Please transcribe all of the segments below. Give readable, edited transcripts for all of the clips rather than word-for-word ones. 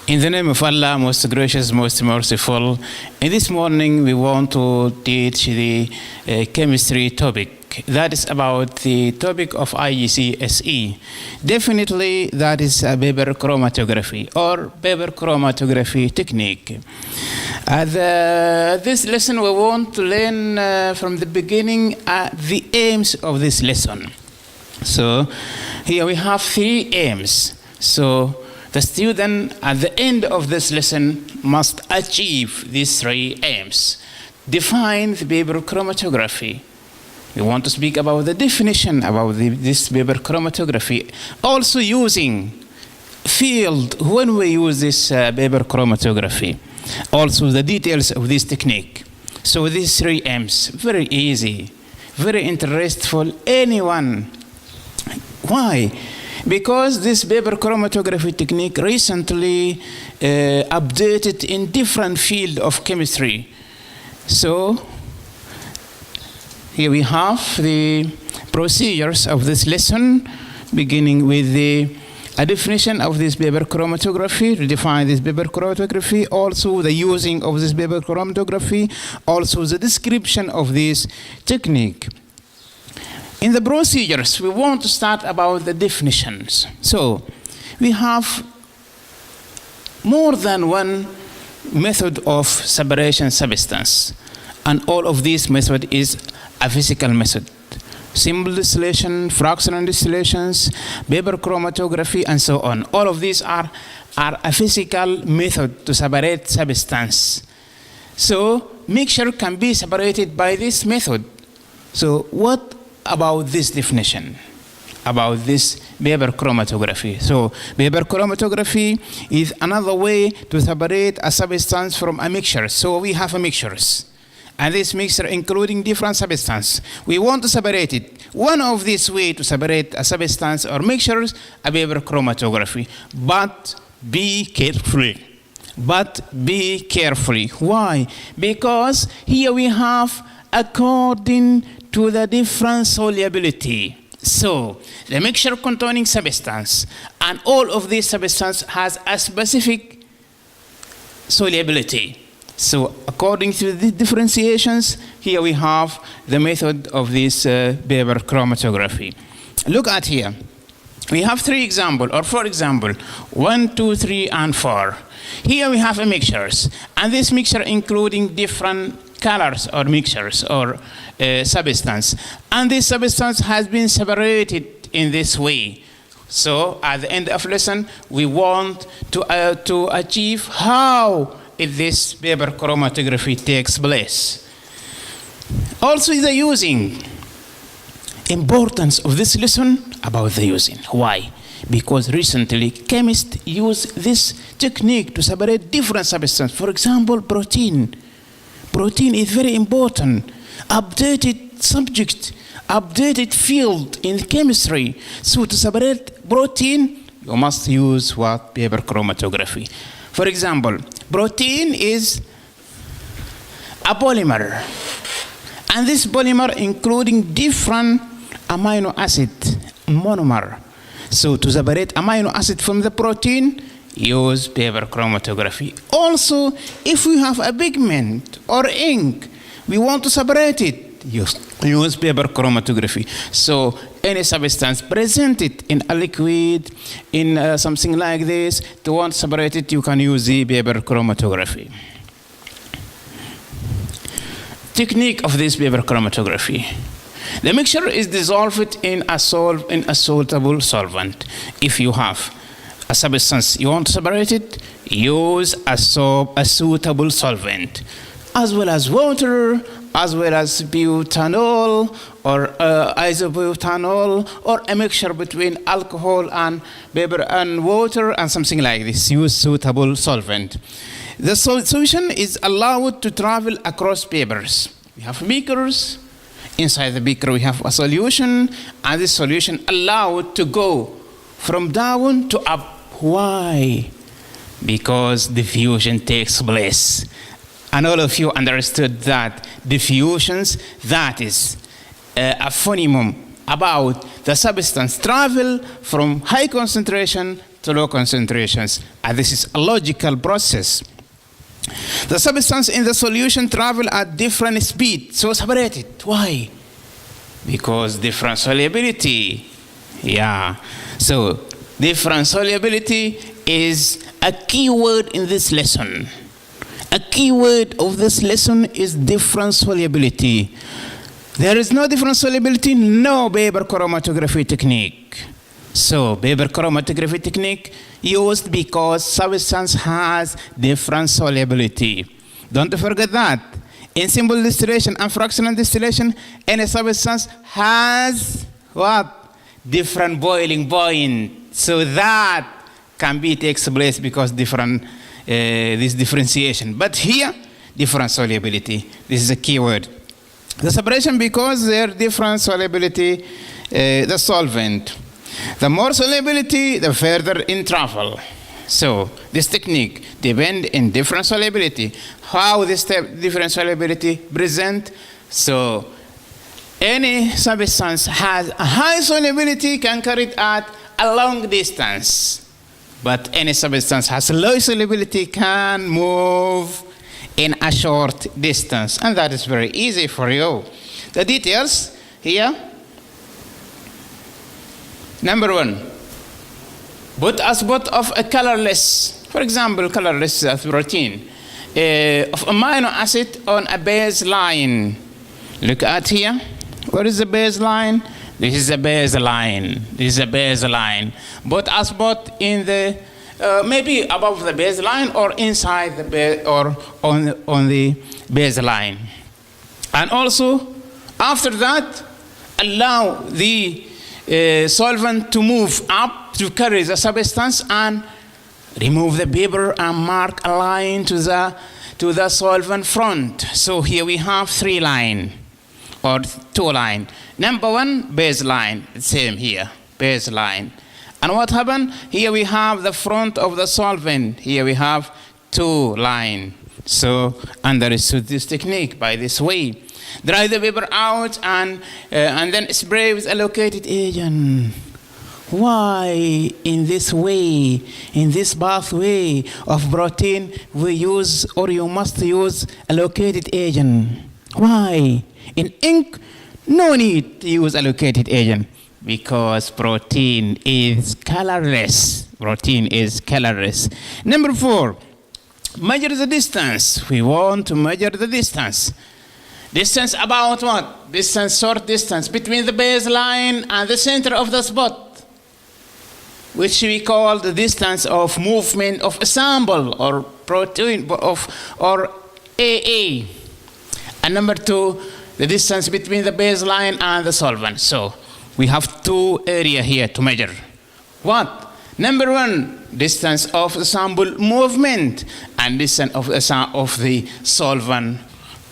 In the name of Allah, most gracious, most merciful, in this morning we want to teach the chemistry topic. That is about the topic of IGCSE. Definitely that is a paper chromatography or paper chromatography technique. This lesson we want to learn from the beginning the aims of this lesson. So here we have 3 aims. So the student at the end of this lesson must achieve these 3 aims. Define the paper chromatography. We want to speak about the definition about this paper chromatography. Also using field when we use this paper chromatography. Also the details of this technique. So these 3 aims, very easy, very interesting, anyone. Why? Because this paper chromatography technique recently updated in different field of chemistry. So here we have the procedures of this lesson, beginning with a definition of this paper chromatography, to define this paper chromatography, also the using of this paper chromatography, also the description of this technique. In the procedures, we want to start about the definitions. So we have more than one method of separation substance, and all of these method is a physical method. Simple distillation, fractional distillations, paper chromatography, and so on. All of these are a physical method to separate substance. So mixture can be separated by this method. So what about this definition, about this paper chromatography? So paper chromatography is another way to separate a substance from a mixture. So we have a mixtures, and this mixture including different substances. We want to separate it. One of these ways to separate a substance or mixtures, a paper chromatography. But be carefully. Why? Because here we have according to the different solubility. So the mixture containing substance, and all of these substance has a specific solubility. So according to the differentiations, here we have the method of this paper chromatography. Look at here. We have 3 examples, or 4 examples, 1, 2, 3, and 4. Here we have a mixtures, and this mixture including different colors or mixtures or substance, and this substance has been separated in this way. So at the end of lesson, we want to achieve how this paper chromatography takes place. Also the using. Importance of this lesson about the using. Why? Because recently chemists use this technique to separate different substances. For example, protein. Protein is very important. Updated subject, updated field in chemistry. So to separate protein, you must use what? Paper chromatography. For example, protein is a polymer. And this polymer including different amino acid, monomer. So to separate amino acid from the protein, use paper chromatography. Also, if we have a pigment or ink, we want to separate it, use paper chromatography. So any substance presented in a liquid, in something like this, to want to separate it, you can use the paper chromatography. Technique of this paper chromatography. The mixture is dissolved in a suitable solvent. If you have a substance you want to separate it, use a suitable solvent, as well as water, as well as butanol or isobutanol, or a mixture between alcohol and paper and water and something like this. Use suitable solvent. The solution is allowed to travel across papers. We have beakers. Inside the beaker we have a solution, and this solution allowed to go from down to up. Why? Because diffusion takes place. And all of you understood that diffusions, that is a phoneme about the substance travel from high concentration to low concentrations. And this is a logical process. The substance in the solution travel at different speed, so separated. Why? Because different solubility. Yeah. So different solubility is a key word in this lesson. A key word of this lesson is different solubility. There is no different solubility, no vapor chromatography technique. So vapor chromatography technique used because substance has different solubility. Don't forget that. In simple distillation and fractional distillation, any substance has what? Different boiling point. So that can be takes place because different this differentiation. But here, different solubility. This is a key word. The separation because their different solubility, the solvent. The more solubility, the further in travel. So this technique depends in different solubility. How this different solubility present? So any substance has a high solubility can carry it at a long distance. But any substance has low solubility can move in a short distance. And that is very easy for you. The details here. Number one, put a spot of a colorless, for example, colorless protein of amino acid on a baseline. Look at here. What is the baseline? This is the baseline. This is the baseline. Put a spot in the maybe above the baseline or inside the or on the baseline. And also after that, allow the solvent to move up to carry the substance and remove the paper and mark a line to the solvent front. So here we have 3 lines or 2 lines. Number one, baseline, same here, baseline. And what happened? Here we have the front of the solvent. Here we have 2 lines. So understood this technique by this way. Dry the paper out and then spray with allocated agent. Why in this way, in this pathway of protein, we use or you must use allocated agent? Why? In ink, no need to use allocated agent because protein is colorless. Protein is colorless. Number 4, measure the distance. We want to measure the distance. Distance about what? Distance, short distance between the baseline and the center of the spot, which we call the distance of movement of a sample or protein or AA. And number 2, the distance between the baseline and the solvent. So we have 2 areas here to measure. What? Number 1, distance of the sample movement and distance of the solvent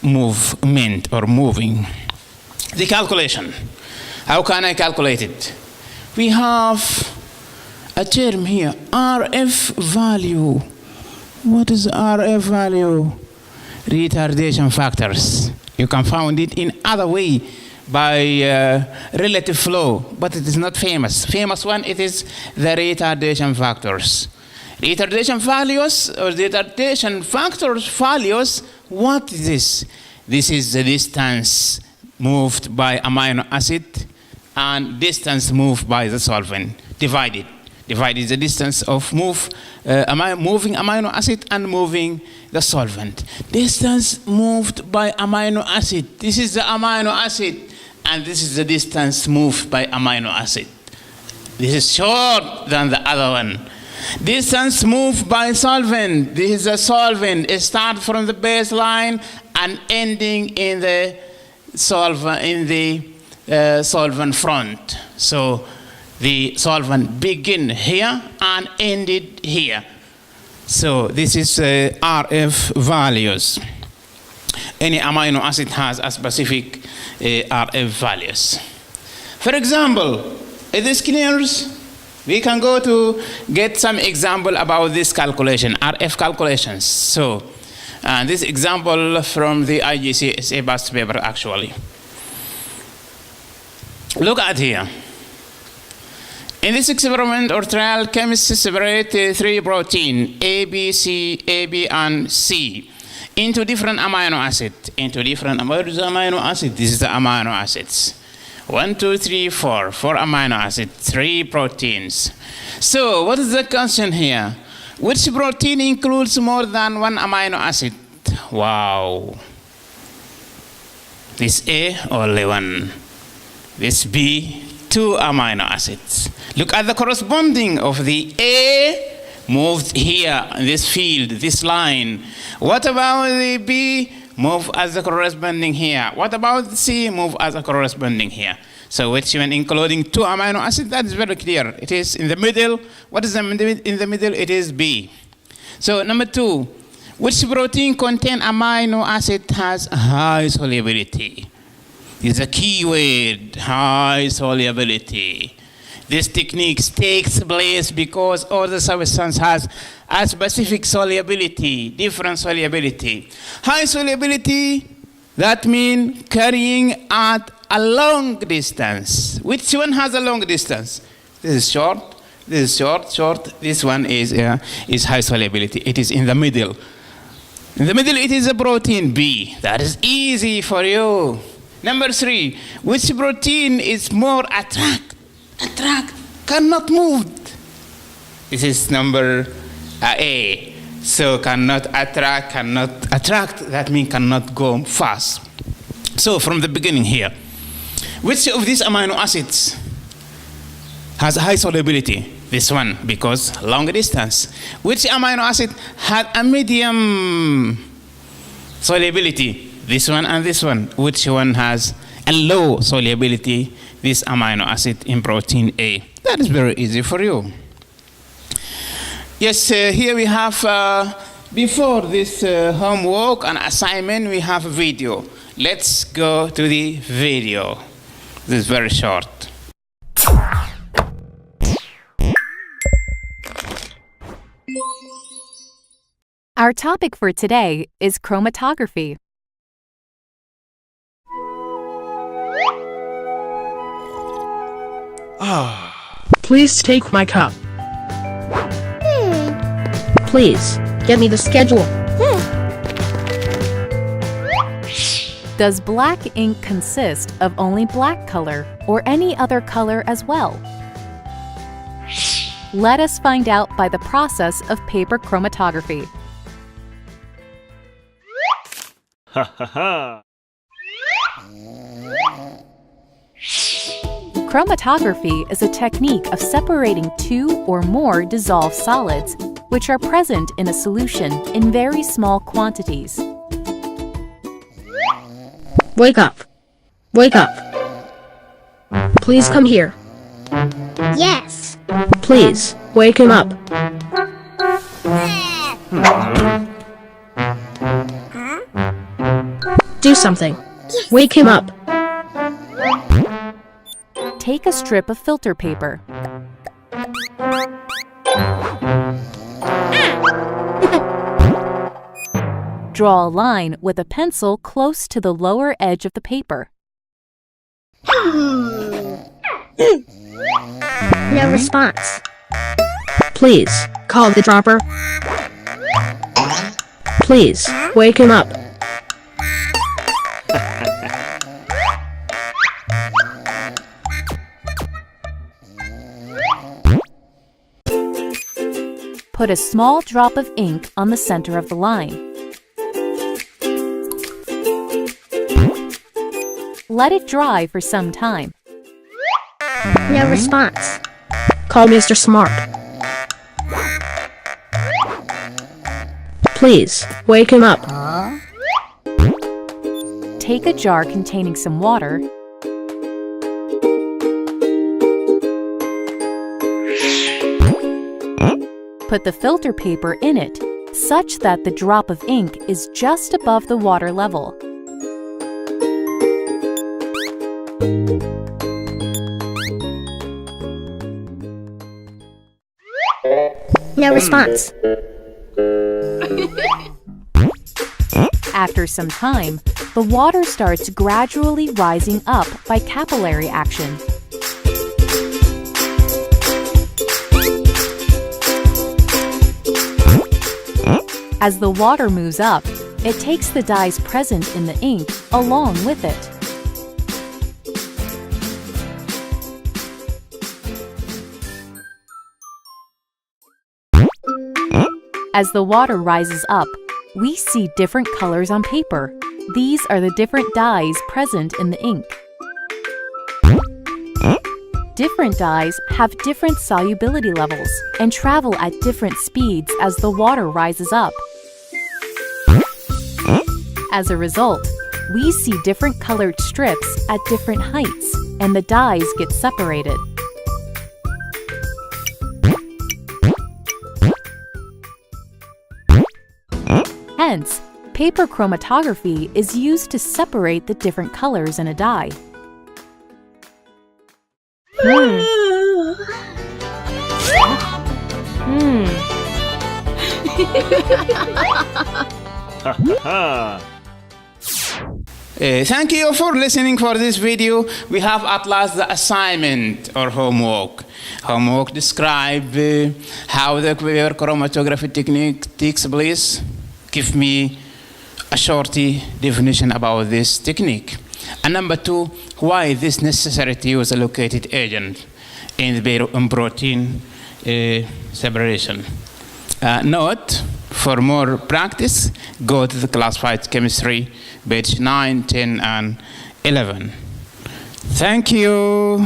movement or moving. The calculation. How can I calculate it? We have a term here, RF value. What is RF value? Retardation factors. You can find it in other way by relative flow, but it is not famous. Famous one, it is the retardation factors. Retardation values or retardation factors values, what is this? This is the distance moved by amino acid and distance moved by the solvent divided. Divided the distance of moving amino acid and moving the solvent. Distance moved by amino acid. This is the amino acid, and this is the distance moved by amino acid. This is short than the other one. Distance moved by solvent. This is the solvent. It starts from the baseline and ending in the solvent front. So the solvent begin here and ended here. So this is RF values. Any amino acid has a specific RF values. For example, in this clears, we can go to get some example about this calculation, RF calculations. So this example from the IGCSE past paper actually. Look at here. In this experiment or trial, chemists separate three proteins, A, B, C, A, B, and C, into different amino acids. What is amino acid? This is the amino acids. 1, 2, 3, 4. 4 amino acids, 3 proteins. So, what is the question here? Which protein includes more than 1 amino acid? Wow. This A, only 1. This B, 2 amino acids. Look at the corresponding of the A moved here in this field, this line. What about the B? Move as the corresponding here. What about the C? Move as a corresponding here. So which one including 2 amino acids? That is very clear. It is in the middle. What is in the middle? It is B. So number 2, which protein contain amino acid has high solubility? Is a key word, high solubility. This technique takes place because all the substance has a specific solubility, different solubility. High solubility, that means carrying at a long distance. Which one has a long distance? This is short, this is short. This one is high solubility. It is in the middle. In the middle, it is a protein B. That is easy for you. Number 3, which protein is more attract, cannot move? This is number A. So cannot attract, that means cannot go fast. So from the beginning here, which of these amino acids has high solubility? This one, because long distance. Which amino acid had a medium solubility? This one and this one. Which one has a low solubility? This amino acid in protein A. That is very easy for you. Yes, here we have, before this homework and assignment, we have a video. Let's go to the video. This is very short. Our topic for today is chromatography. Please take my cup. Please, get me the schedule. Does black ink consist of only black color or any other color as well? Let us find out by the process of paper chromatography. Ha ha ha! Chromatography is a technique of separating 2 or more dissolved solids, which are present in a solution in very small quantities. Wake up. Wake up. Please come here. Yes. Please, wake him up. Do something. Wake him up. Take a strip of filter paper. Draw a line with a pencil close to the lower edge of the paper. No response. Please, call the dropper. Please, wake him up. Put a small drop of ink on the center of the line. Let it dry for some time. No response. Call Mr. Smart. Please, wake him up. Take a jar containing some water. Put the filter paper in it, such that the drop of ink is just above the water level. No response. After some time, the water starts gradually rising up by capillary action. As the water moves up, it takes the dyes present in the ink along with it. As the water rises up, we see different colors on paper. These are the different dyes present in the ink. Different dyes have different solubility levels and travel at different speeds as the water rises up. As a result, we see different colored strips at different heights, and the dyes get separated. Hence, paper chromatography is used to separate the different colors in a dye. Ha ha ha. Thank you for listening for this video. We have at last the assignment or homework. Homework describe how the paper chromatography technique takes place. Give me a shorty definition about this technique. And number two, why this necessary to use a located agent in the protein separation. Note, for more practice, go to the classified chemistry, page 9, 10, and 11. Thank you.